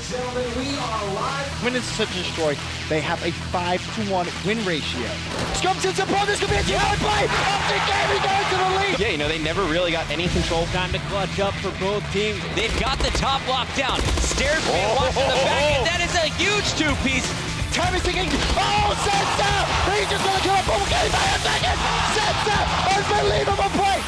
gentlemen, we are live. When it's such a destroy, they have a 5-to-1 win ratio. Scum to support, this could be a 2-1 play! Off the game, he goes to the lead! Yeah, you know, they never really got any control. Time to clutch up for both teams. They've got the top locked down. Stairs being watched in the back, and that is a huge two-piece. Time is ticking. Oh, Setsa! He's just going to kill a full game by a second! Setsa! Unbelievable play!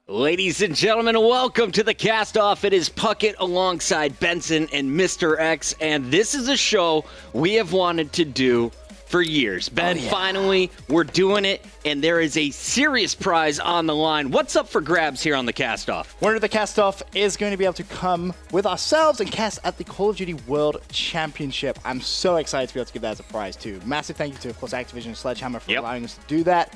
Ladies and gentlemen, welcome to the cast-off. It is Puckett alongside Benson and Mr. X, and this is a show we have wanted to do for years. Ben, finally, we're doing it, and there is a serious prize on the line. What's up for grabs here on the cast-off? Winner of the cast-off is going to be able to come with ourselves and cast at the Call of Duty World Championship. I'm so excited to be able to give that as a prize, too. Massive thank you to, of course, Activision and Sledgehammer for allowing us to do that.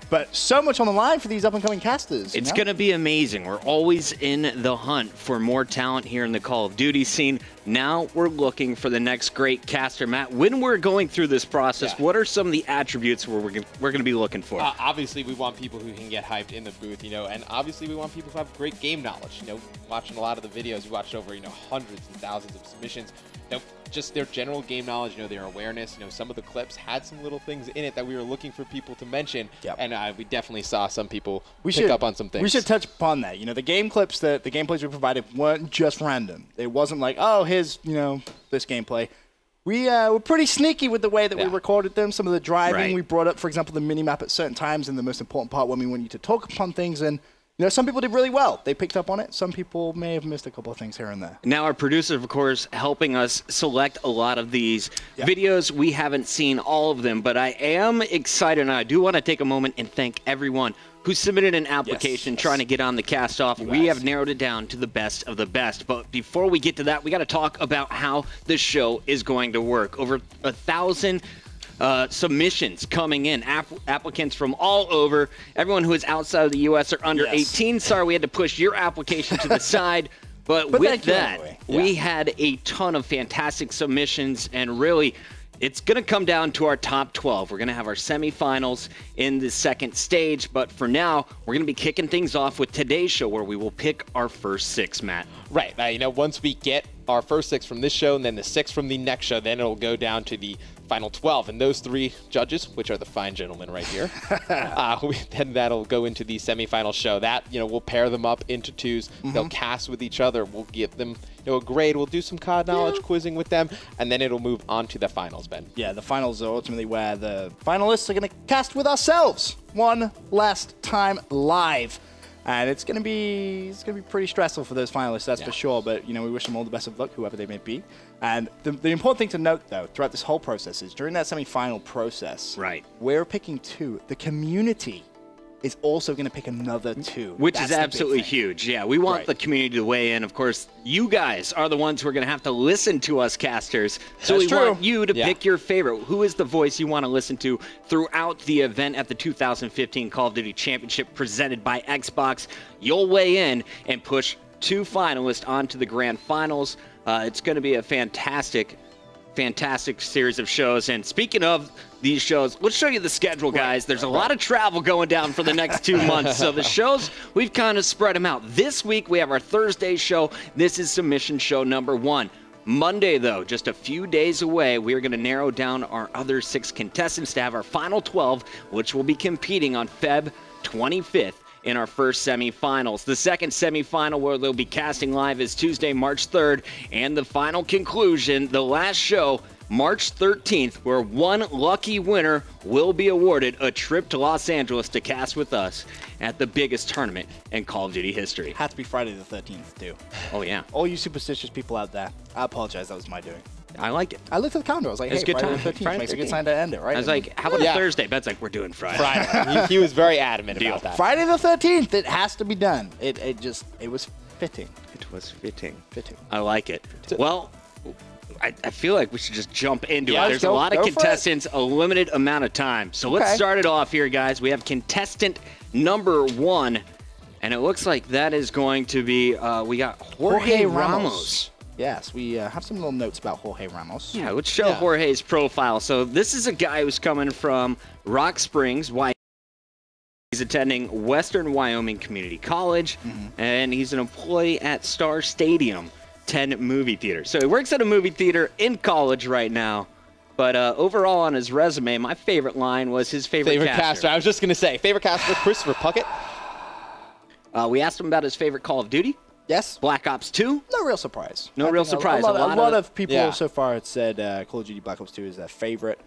But so much on the line for these up-and-coming casters. It's going to be amazing. We're always in the hunt for more talent here in the Call of Duty scene. Now we're looking for the next great caster. Matt, when we're going through this process, what are some of the attributes where we're going to be looking for? Obviously, we want people who can get hyped in the booth, you know, and obviously we want people who have great game knowledge. You know, watching a lot of the videos, we watched over, you know, hundreds and thousands of submissions. You know, just their general game knowledge, you know, their awareness. You know, some of the clips had some little things in it that we were looking for people to mention, and we definitely saw some people pick up on some things. We should touch upon that. You know, the game clips, the gameplays we provided weren't just random. It wasn't like, oh, here's, you know, this gameplay. We were pretty sneaky with the way that we recorded them. Some of the driving we brought up, for example, the mini-map at certain times, and the most important part when we want you to talk upon things. And you know, some people did really well. They picked up on it. Some people may have missed a couple of things here and there. Now, our producer, of course, helping us select a lot of these videos. We haven't seen all of them, but I am excited, and I do want to take a moment and thank everyone who submitted an application trying to get on the cast-off. We have narrowed it down to the best of the best. But before we get to that, we got to talk about how this show is going to work. Over 1,000 submissions coming in, applicants from all over. Everyone who is outside of the U.S. or under 18. Sorry, we had to push your application to the side. But with that, we had a ton of fantastic submissions, and really, it's going to come down to our top 12. We're going to have our semifinals in the second stage, but for now, we're going to be kicking things off with today's show, where we will pick our first 6, Matt. Right. You know, once we get our first 6 from this show and then the 6 from the next show, then it'll go down to the final 12. And those 3 judges, which are the fine gentlemen right here, then that'll go into the semifinal show. That, you know, we'll pair them up into 2s. They'll cast with each other. We'll give them, you know, a grade. We'll do some COD knowledge quizzing with them, and then it'll move on to the finals, Ben. Yeah, the finals are ultimately where the finalists are going to cast with ourselves one last time live. And it's going to be pretty stressful for those finalists, that's for sure. But, you know, we wish them all the best of luck, whoever they may be. And the important thing to note, though, throughout this whole process is during that semi-final process, we're picking 2. The community is also going to pick another 2. Which is absolutely huge. Yeah, we want the community to weigh in. Of course, you guys are the ones who are going to have to listen to us casters. So we want you to pick your favorite. Who is the voice you want to listen to throughout the event at the 2015 Call of Duty Championship presented by Xbox? You'll weigh in and push 2 finalists onto the grand finals. It's going to be a fantastic series of shows. And speaking of these shows, let's show you the schedule, guys. There's a lot of travel going down for the next 2 months. So the shows, we've kind of spread them out. This week, we have our Thursday show. This is submission show number 1. Monday, though, just a few days away, we are going to narrow down our other 6 contestants to have our final 12, which will be competing on Feb 25th. In our first semifinals. The second semifinal, where they'll be casting live, is Tuesday, March 3rd, and the final conclusion, the last show, March 13th, where one lucky winner will be awarded a trip to Los Angeles to cast with us at the biggest tournament in Call of Duty history. Had to be Friday the 13th, too. Oh, yeah. All you superstitious people out there, I apologize, that was my doing. I like it. I looked at the calendar. I was like, hey, Friday the 13th makes a good sign to end it, right? I was like, how about a Thursday? Ben's like, we're doing Friday. He was very adamant about that. Friday the 13th, it has to be done. It was fitting. It was fitting. Fitting. I like it. Well, I feel like we should just jump into it. There's a lot of contestants, a limited amount of time. So let's start it off here, guys. We have contestant number 1, and it looks like that is going to be, we got Jorge Ramos. Yes, we have some little notes about Jorge Ramos. Yeah, let's show Jorge's profile. So this is a guy who's coming from Rock Springs. Why? He's a attending Western Wyoming Community College, and he's an employee at Star Stadium 10 movie theater. So he works at a movie theater in college right now. But overall on his resume, my favorite line was his favorite caster. I was just going to say, favorite caster, Christopher Puckett. We asked him about his favorite Call of Duty. Yes. Black Ops 2. No real surprise. No real surprise. A lot of people so far had said Call of Duty Black Ops 2 is their favorite.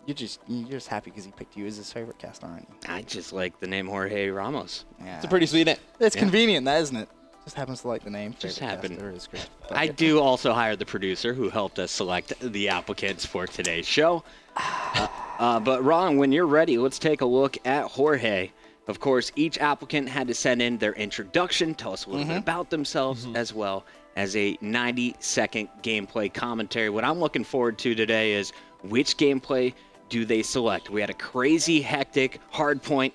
You're just happy because he picked you as his favorite caster, aren't you? I just like the name Jorge Ramos. Yeah. It's a pretty sweet name. It's convenient, that isn't it? Just happens to like the name. Just happened. Great. I do also hire the producer who helped us select the applicants for today's show. But Ron, when you're ready, let's take a look at Jorge. Of course, each applicant had to send in their introduction, tell us a little bit about themselves, as well as a 90-second gameplay commentary. What I'm looking forward to today is which gameplay do they select? We had a crazy, hectic hardpoint.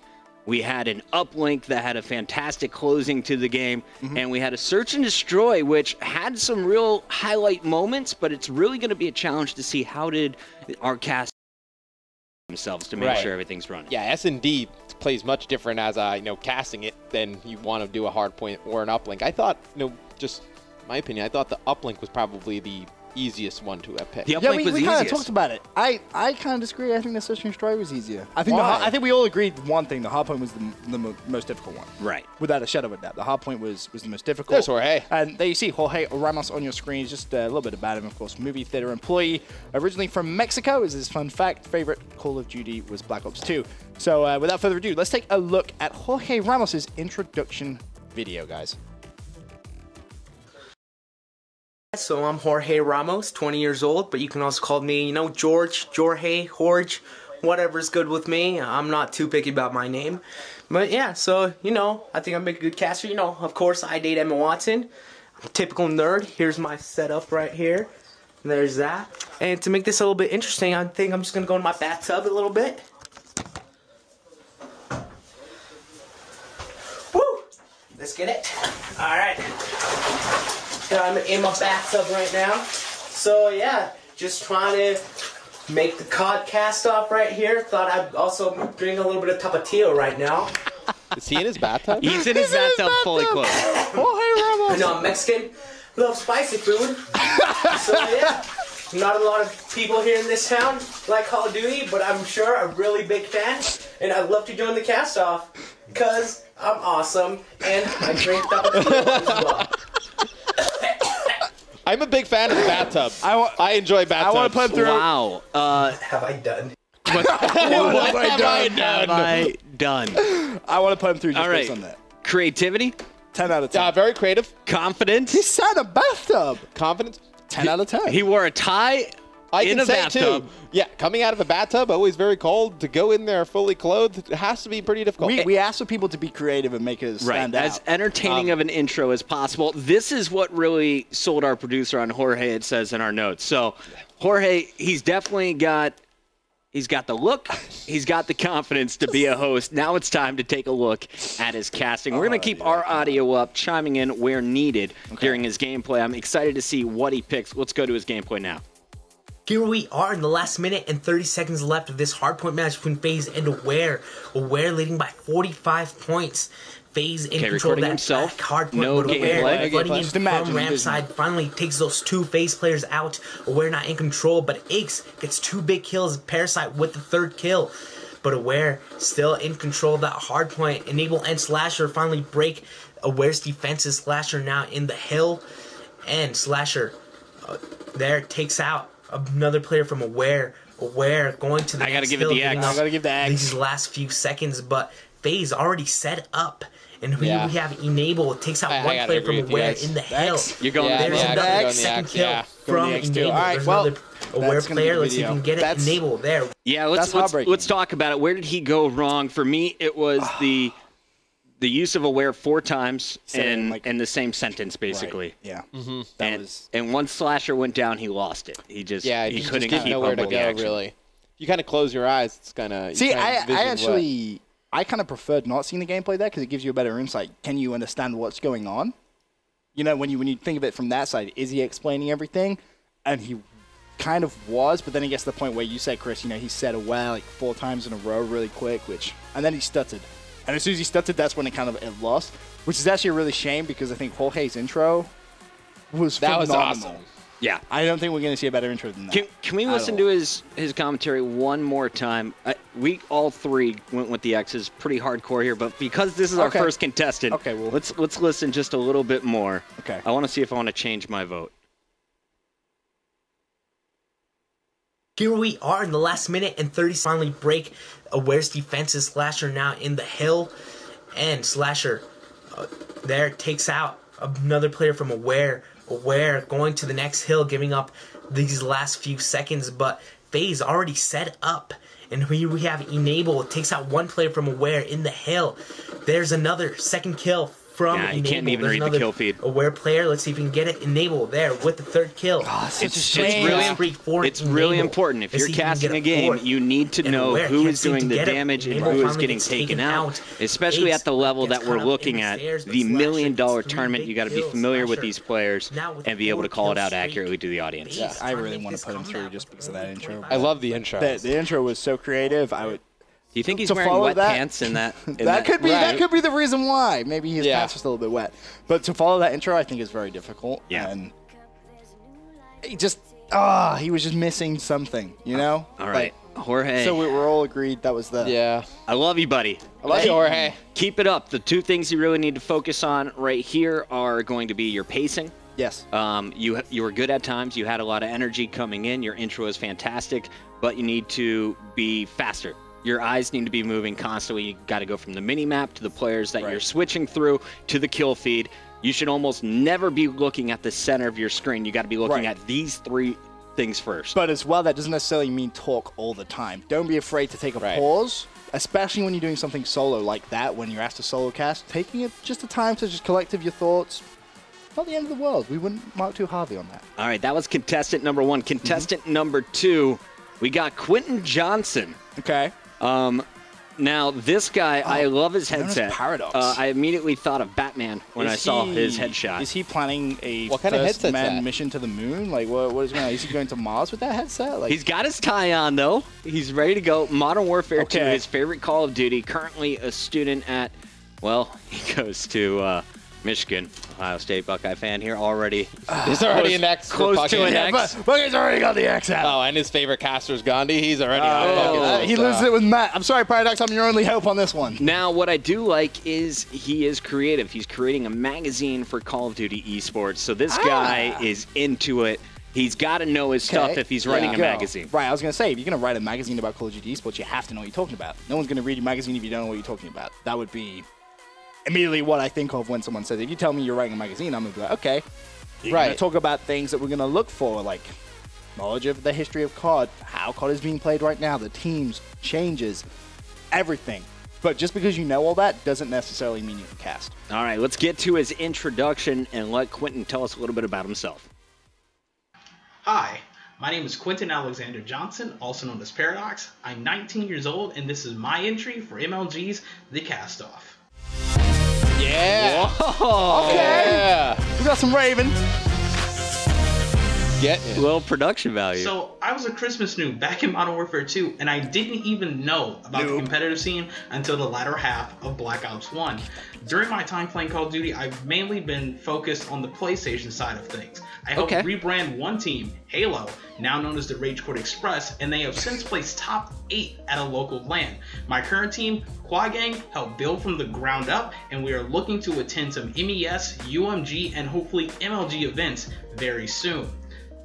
We had an uplink that had a fantastic closing to the game, and we had a search and destroy, which had some real highlight moments, but it's really going to be a challenge to see how did our cast themselves to make sure everything's running. Yeah, S&D plays much different as casting it than you want to do a hard point or an uplink. I thought, just my opinion, I thought the uplink was probably the easiest one to have picked. The uplink was we kind of easiest. talked about it. I kind of disagree. I think the search and destroy was easier. I think we all agreed one thing: the hardpoint was the most difficult one. Right. Without a shadow of a doubt, the hardpoint was the most difficult. There's Jorge. And there you see Jorge Ramos on your screen. Just a little bit about him, of course. Movie theater employee, originally from Mexico. Is his fun fact. Favorite Call of Duty was Black Ops 2. So without further ado, let's take a look at Jorge Ramos's introduction video, guys. So I'm Jorge Ramos, 20 years old, but you can also call me, George, Jorge, whatever's good with me. I'm not too picky about my name. But yeah, so, I think I make a good caster. Of course, I date Emma Watson. I'm a typical nerd. Here's my setup right here. And there's that. And to make this a little bit interesting, I think I'm just going to go in my bathtub a little bit. Woo! Let's get it. Alright. I'm in my bathtub right now. So yeah, just trying to make the cod cast off right here. Thought I'd also drink a little bit of tapatio right now. Is he in his bathtub? He's in his bathtub fully clothed. Jorge Ramos. I'm Mexican. Love spicy food. So yeah, not a lot of people here in this town like Call of Duty, but I'm sure a really big fan. And I'd love to join the cast off because I'm awesome and I drink tapatio as well. I'm a big fan of the bathtub. I enjoy bathtubs. I want to put him through. Wow. Have I done? What have I done? I want to put him through just based on that. Creativity? 10 out of 10. Very creative. Confidence? He sat in a bathtub. Confidence. 10 out of 10. He wore a tie in a bathtub. Too. Yeah, coming out of a bathtub, always very cold. To go in there fully clothed, it has to be pretty difficult. We asked for people to be creative and make us stand out. As entertaining of an intro as possible. This is what really sold our producer on Jorge, it says in our notes. So, Jorge, he's definitely got... He's got the look. He's got the confidence to be a host. Now it's time to take a look at his casting. We're going to keep our audio up, chiming in where needed during his gameplay. I'm excited to see what he picks. Let's go to his gameplay now. Here we are in the last minute and 30 seconds left of this hardpoint match between FaZe and Aware. Aware leading by 45 points. FaZe in control of that himself. Hardpoint. No gameplay. Flooding in Just from imagine ramp side finally takes those two FaZe players out. Aware not in control, but Aches gets two big kills. Parasite with the third kill. But Aware still in control of that hardpoint. Enable and Slasher finally break Aware's defenses. Slasher now in the hill. And Slasher there takes out another player from Aware. Aware going to the I gotta give it the X. I gotta give the X. These last few seconds, but FaZe already set up. And we have Enable. It takes out one player from Aware in the hill. You're going There's the another second kill from Enable. All right, There's well, another Aware player. Let's see if we can get it. Enable there. Yeah, let's talk about it. Where did he go wrong? For me, it was the use of Aware 4 times in the same sentence, basically. Right. Yeah. And once Slasher went down, he lost it. He couldn't just keep know where up to with the go. action. Really, you kind of close your eyes. It's kind of see. I kind of preferred not seeing the gameplay there because it gives you a better insight. Can you understand what's going on? When you think of it from that side, is he explaining everything? And he kind of was, but then he gets to the point where you said, Chris, he said Aware like 4 times in a row really quick, and then he stuttered. And as soon as he stuttered, that's when it lost, which is actually a really shame because I think Jorge's intro was phenomenal. That was awesome. Yeah. I don't think we're going to see a better intro than that. Can we listen to his commentary one more time? We all three went with the X's pretty hardcore here, but because this is our first contestant, well, let's listen just a little bit more. Okay. I want to see if I want to change my vote. Here we are in the last minute and 30 finally break. Aware's defense is Slasher now in the hill, and Slasher there takes out another player from Aware. Aware going to the next hill, giving up these last few seconds, but FaZe already set up. And here we have Enable. It takes out one player from Aware in the hill. There's another second kill from Enable. You can't even read the kill feed. Aware player. Let's see if we can get it. Enable there with the third kill. It's really important. If you're casting a game, you need to know who is doing the damage and who is getting taken out, especially at the level that we're looking at, the $1 million tournament. You got to be familiar with these players and be able to call it out accurately to the audience. Yeah, I really want to put him through just because of that intro. I love the intro. The intro was so creative. Do you think he's wearing wet pants in that? That could be the reason why. Maybe his pants are just a little bit wet. But to follow that intro, I think is very difficult. Yeah. And he was just missing something, you know? All right, Jorge. So we're all agreed that was the... Yeah. I love you, buddy. I love you, Jorge. Keep it up. The two things you really need to focus on right here are going to be your pacing. Yes. You were good at times. You had a lot of energy coming in. Your intro is fantastic, but you need to be faster. Your eyes need to be moving constantly. You got to go from the mini-map to the players that you're switching through to the kill feed. You should almost never be looking at the center of your screen. You got to be looking at these three things first. But as well, that doesn't necessarily mean talk all the time. Don't be afraid to take a pause, especially when you're doing something solo like that, when you're asked to solo cast. Taking it just a time to just collective your thoughts. Not the end of the world. We wouldn't mark too heavy on that. All right, that was contestant number one. Contestant number two, we got Quinton Johnson. Okay. Now, this guy, I love his headset. Paradox. I immediately thought of Batman when I saw his headshot. Is he planning a what kind of headset's man mission to the moon? Like, what is going on? Is he going to Mars with that headset? Like, he's got his tie on, though. He's ready to go. Modern Warfare 2, his favorite Call of Duty. Currently a student at, well, he goes to Michigan. Ohio State Buckeye fan here already. He's already an X. Close to an X. But he's already got the X out. Oh, and his favorite caster's Gandhi. He's already he loses it with Matt. I'm sorry, Paradox. I'm your only hope on this one. Now, what I do like is he is creative. He's creating a magazine for Call of Duty esports. So this guy is into it. He's got to know his stuff if he's writing a magazine. Right, I was going to say, if you're going to write a magazine about Call of Duty esports, you have to know what you're talking about. No one's going to read your magazine if you don't know what you're talking about. That would be immediately what I think of when someone says, if you tell me you're writing a magazine, I'm going to be like, okay. You're going to talk about things that we're going to look for, like knowledge of the history of COD, how COD is being played right now, the teams, changes, everything. But just because you know all that doesn't necessarily mean you can cast. All right, let's get to his introduction and let Quinton tell us a little bit about himself. Hi, my name is Quinton Alexander Johnson, also known as Paradox. I'm 19 years old, and this is my entry for MLG's The Cast-Off. Yeah. Whoa. Okay. Yeah. We got some Raven. Get a little production value. So, I was a Christmas noob back in Modern Warfare 2, and I didn't even know about the competitive scene until the latter half of Black Ops 1. During my time playing Call of Duty, I've mainly been focused on the PlayStation side of things. I helped rebrand one team, Halo, now known as the Ragecourt Express, and they have since placed top 8 at a local LAN. My current team, Quad Gang, helped build from the ground up, and we are looking to attend some MES, UMG, and hopefully MLG events very soon.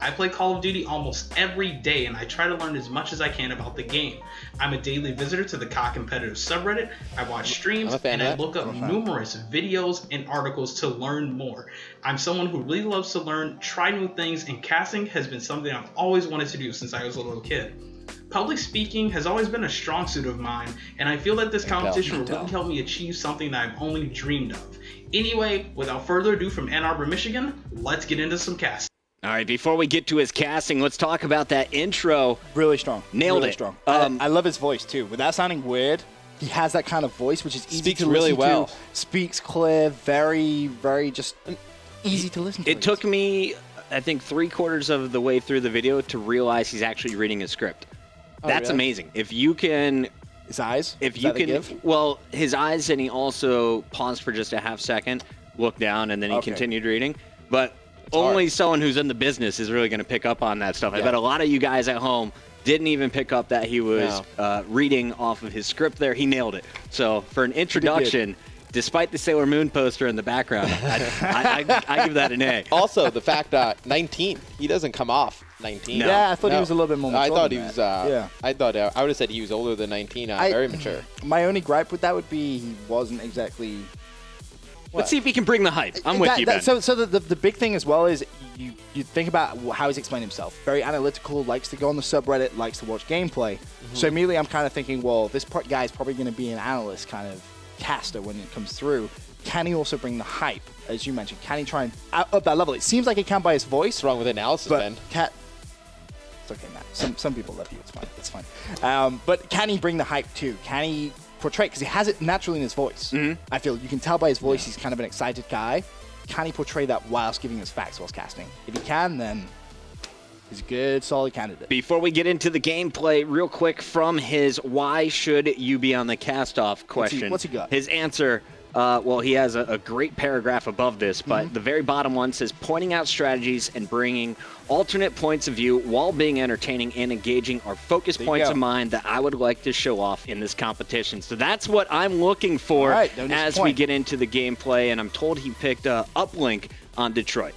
I play Call of Duty almost every day, and I try to learn as much as I can about the game. I'm a daily visitor to the COD competitive subreddit. I watch streams, and I look up numerous videos and articles to learn more. I'm someone who really loves to learn, try new things, and casting has been something I've always wanted to do since I was a little kid. Public speaking has always been a strong suit of mine, and I feel that this competition will really help me achieve something that I've only dreamed of. Anyway, without further ado from Ann Arbor, Michigan, let's get into some casting. All right, before we get to his casting, let's talk about that intro. Really strong. Nailed really it. Strong. I love his voice, too. Without sounding weird, he has that kind of voice, which is easy to listen to. Speaks clear, very, very just easy to listen to. It took me, I think, 3/4 of the way through the video to realize he's actually reading a script. That's amazing. If you can His eyes? If Is you that the can, give? well, his eyes, and he also paused for just a half second, looked down, and then he continued reading. But only someone who's in the business is really going to pick up on that stuff. I bet a lot of you guys at home didn't even pick up that he was reading off of his script there. He nailed it. So for an introduction, despite the Sailor Moon poster in the background, I give that an A. Also, the fact 19, he doesn't come off 19. No. Yeah, I thought he was a little bit more mature. I thought than he was. that. I thought I would have said he was older than 19. Very mature. My only gripe with that would be he wasn't exactly. Let's see if he can bring the hype. I'm with you, Ben. So the big thing as well is you think about how he's explained himself. Very analytical, likes to go on the subreddit, likes to watch gameplay. So immediately I'm kind of thinking, well, this guy is probably going to be an analyst kind of caster when it comes through. Can he also bring the hype, as you mentioned? Can he try and up that level? It seems like he can by his voice. What's wrong with analysis, Ben? It's okay, Matt. Some people love you. It's fine. It's fine. But can he bring the hype too? Can he portray? Because he has it naturally in his voice. I feel you can tell by his voice he's kind of an excited guy. Can he portray that whilst giving us facts whilst casting? If he can, then he's a good, solid candidate. Before we get into the gameplay, real quick from his "Why should you be on the cast-off?" question. What's he got? His answer. Well, he has a great paragraph above this, but the very bottom one says, pointing out strategies and bringing alternate points of view while being entertaining and engaging are focus points of mine that I would like to show off in this competition. So that's what I'm looking for as we get into the gameplay, and I'm told he picked Uplink on Detroit.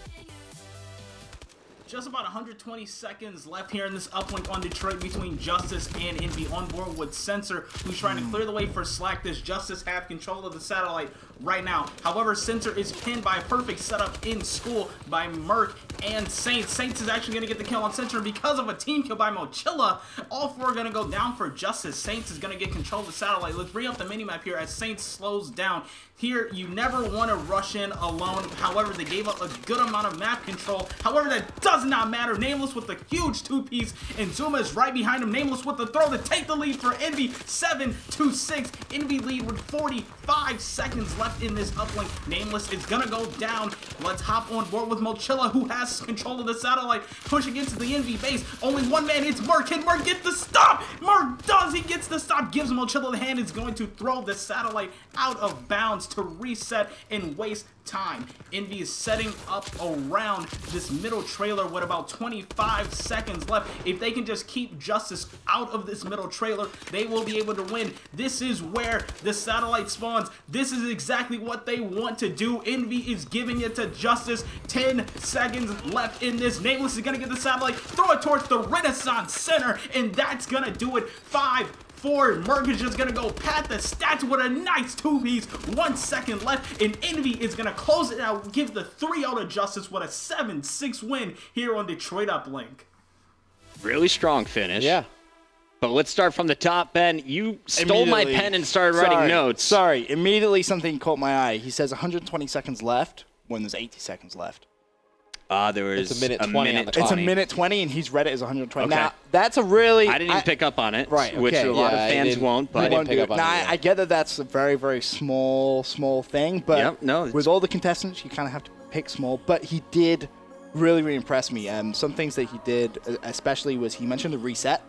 Just about 120 seconds left here in this uplink on Detroit between Justice and Envy on board with Sensor, who's trying to clear the way for Slack. Does Justice have control of the satellite right now? However, Sensor is pinned by a perfect setup in school by Merc and Saints. Saints is actually going to get the kill on Sensor because of a team kill by Mochilla. All four are going to go down for Justice. Saints is going to get control of the satellite. Let's bring up the minimap here as Saints slows down. Here, you never want to rush in alone. However, they gave up a good amount of map control. However, that does not matter. Nameless with a huge two-piece, and Zuma is right behind him. Nameless with the throw to take the lead for Envy, 7-6. Envy lead with 45 seconds left in this uplink. Nameless is gonna go down. Let's hop on board with Mochilla, who has control of the satellite, pushing into the Envy base. Only one man hits Merc. Can Merc get the stop? Merc does. He gets the stop. Gives Mochilla the hand. Is going to throw the satellite out of bounds to reset and waste time. Envy is setting up around this middle trailer with about 25 seconds left. If they can just keep Justice out of this middle trailer, they will be able to win. This is where the satellite spawns. This is exactly what they want to do. Envy is giving it to Justice. 10 seconds left in this. Nameless is going to get the satellite, throw it towards the Renaissance Center, and that's going to do it. 5-4. Merc is just going to go pat the stats with a nice two-piece. 1 second left, and Envy is going to close it out, give the 3-0 to Justice with a 7-6 win here on Detroit Uplink. Really strong finish. Yeah. But let's start from the top, Ben. You stole my pen and started writing notes. Sorry. Immediately something caught my eye. He says 120 seconds left when there's 80 seconds left. There was it's a minute 20 on the It's a minute 20, and he's read it as 120. Okay. Now, that's a really... I didn't even pick up on it, right, which a lot of fans won't. But I didn't pick up on it. Now, I get that that's a very, very small thing, but with all the contestants, you kind of have to pick small. But he did really, really impress me. Some things that he did, especially, was he mentioned the reset,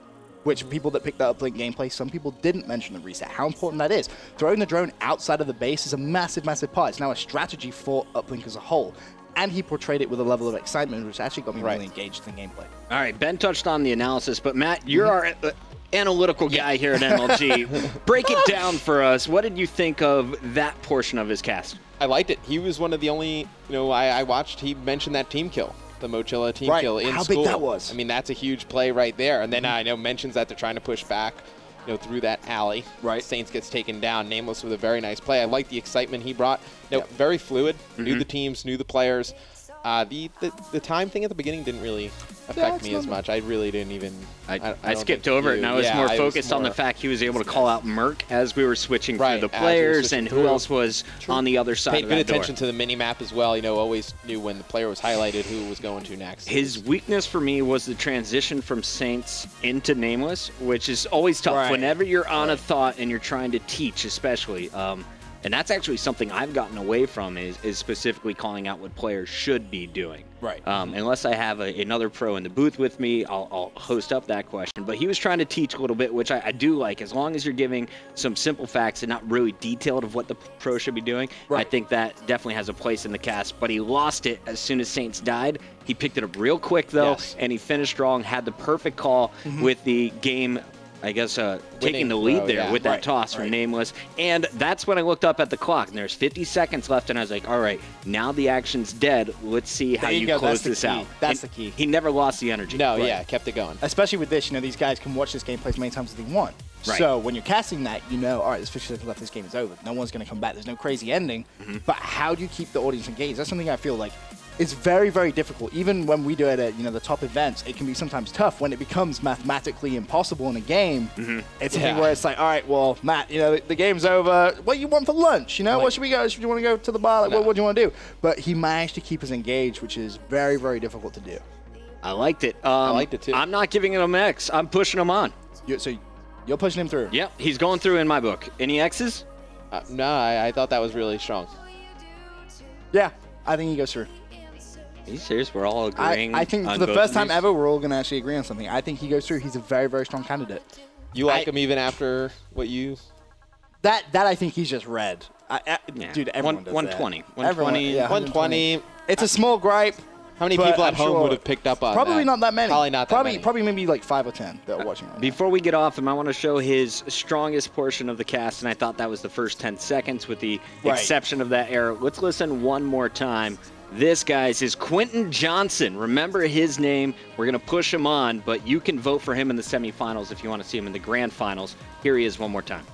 which people that picked that uplink gameplay, some people didn't mention the reset. How important that is. Throwing the drone outside of the base is a massive, massive part. It's now a strategy for uplink as a whole. And he portrayed it with a level of excitement, which actually got me really engaged in the gameplay. All right, Ben touched on the analysis, but Matt, you're our analytical guy here at MLG. Break it down for us. What did you think of that portion of his cast? I liked it. He was one of the only, I watched, he mentioned that team kill, the Mochilla team kill in school. How big that was. I mean, that's a huge play right there. And then I know mentions that they're trying to push back, through that alley. Right. Saints gets taken down. Nameless with a very nice play. I like the excitement he brought. Very fluid. Knew the teams, knew the players. The time thing at the beginning didn't really affect me as much. I really didn't even... I skipped over it, and I was more focused on the fact he was able to call out Merc as we were switching through the players, and who else was on the other side of that door. Paid good attention to the mini-map as well. Always knew when the player was highlighted who was going to next. His weakness for me was the transition from Saints into Nameless, which is always tough. Whenever you're on a thought and you're trying to teach, especially... And that's actually something I've gotten away from is specifically calling out what players should be doing. Right. Unless I have another pro in the booth with me, I'll host up that question. But he was trying to teach a little bit, which I do like. As long as you're giving some simple facts and not really detailed of what the pro should be doing, I think that definitely has a place in the cast. But he lost it as soon as Saints died. He picked it up real quick, though, and he finished strong, had the perfect call with the game, I guess, taking the lead there with that toss from Nameless. And that's when I looked up at the clock, and there's 50 seconds left, and I was like, all right, now the action's dead. Let's see how you close this out. That's the key. He never lost the energy. No, kept it going. Especially with this, these guys can watch this game play as many times as they want. Right. So when you're casting that, all right, there's 50 seconds left, this game is over. No one's going to come back. There's no crazy ending. But how do you keep the audience engaged? That's something I feel like it's very, very difficult. Even when we do it at the top events, it can be sometimes tough when it becomes mathematically impossible in a game. It's something where it's like, all right, well, Matt, the game's over. What do you want for lunch? What should we go? Should you want to go to the bar? Like, what do you want to do? But he managed to keep us engaged, which is very, very difficult to do. I liked it. I liked it too. I'm not giving him X. I'm pushing him on. So you're pushing him through. Yep, he's going through in my book. Any X's? No, I thought that was really strong. Yeah, I think he goes through. Are you serious? We're all agreeing. I think for the first time ever, we're all going to actually agree on something. I think he goes through. He's a very, very strong candidate. You like him even after what you? That I think he's just red. Dude, everyone does 120. that. 120. 120. It's a small gripe. How many people at home would have picked up on that? Probably not that many. Probably not that many. Probably maybe like 5 or 10 that are watching right Before we get off him, I want to show his strongest portion of the cast, and I thought that was the first 10 seconds with the exception of that error. Let's listen one more time. This, guys, is Quinton Johnson. Remember his name. We're going to push him on, but you can vote for him in the semifinals if you want to see him in the grand finals. Here he is one more time.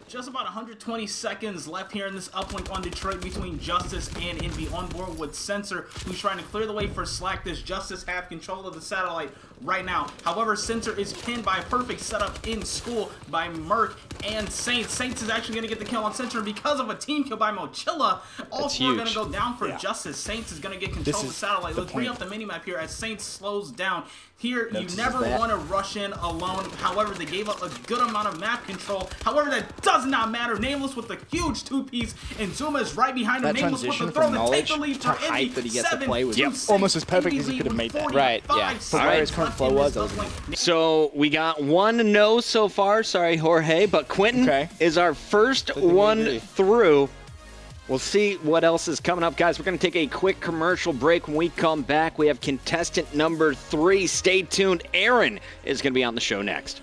Just about 120 seconds left here in this uplink on Detroit between Justice and Envy. On board with Sensor, who's trying to clear the way for Slack. Does Justice have control of the satellite right now? However, Sensor is pinned by a perfect setup in school by Merc and Saints. Saints is actually going to get the kill on Sensor because of a team kill by Mochilla. All four are going to go down for Justice. Saints is going to get control of the satellite. Let's bring up the minimap here as Saints slows down. Here, you never want to rush in alone. However, they gave up a good amount of map control. However, that does not matter. Nameless with the huge 2-piece, and Zuma is right behind him. Nameless with the throw to take the lead for Envy. that he gets to play with. Yep. Almost as perfect as he could have made that. Right, yeah. For where his current flow was. So we got one no so far. Sorry, Jorge. But Quinton is our first one through. We'll see what else is coming up, guys. We're going to take a quick commercial break. When we come back, we have contestant number 3. Stay tuned. Aaron is going to be on the show next.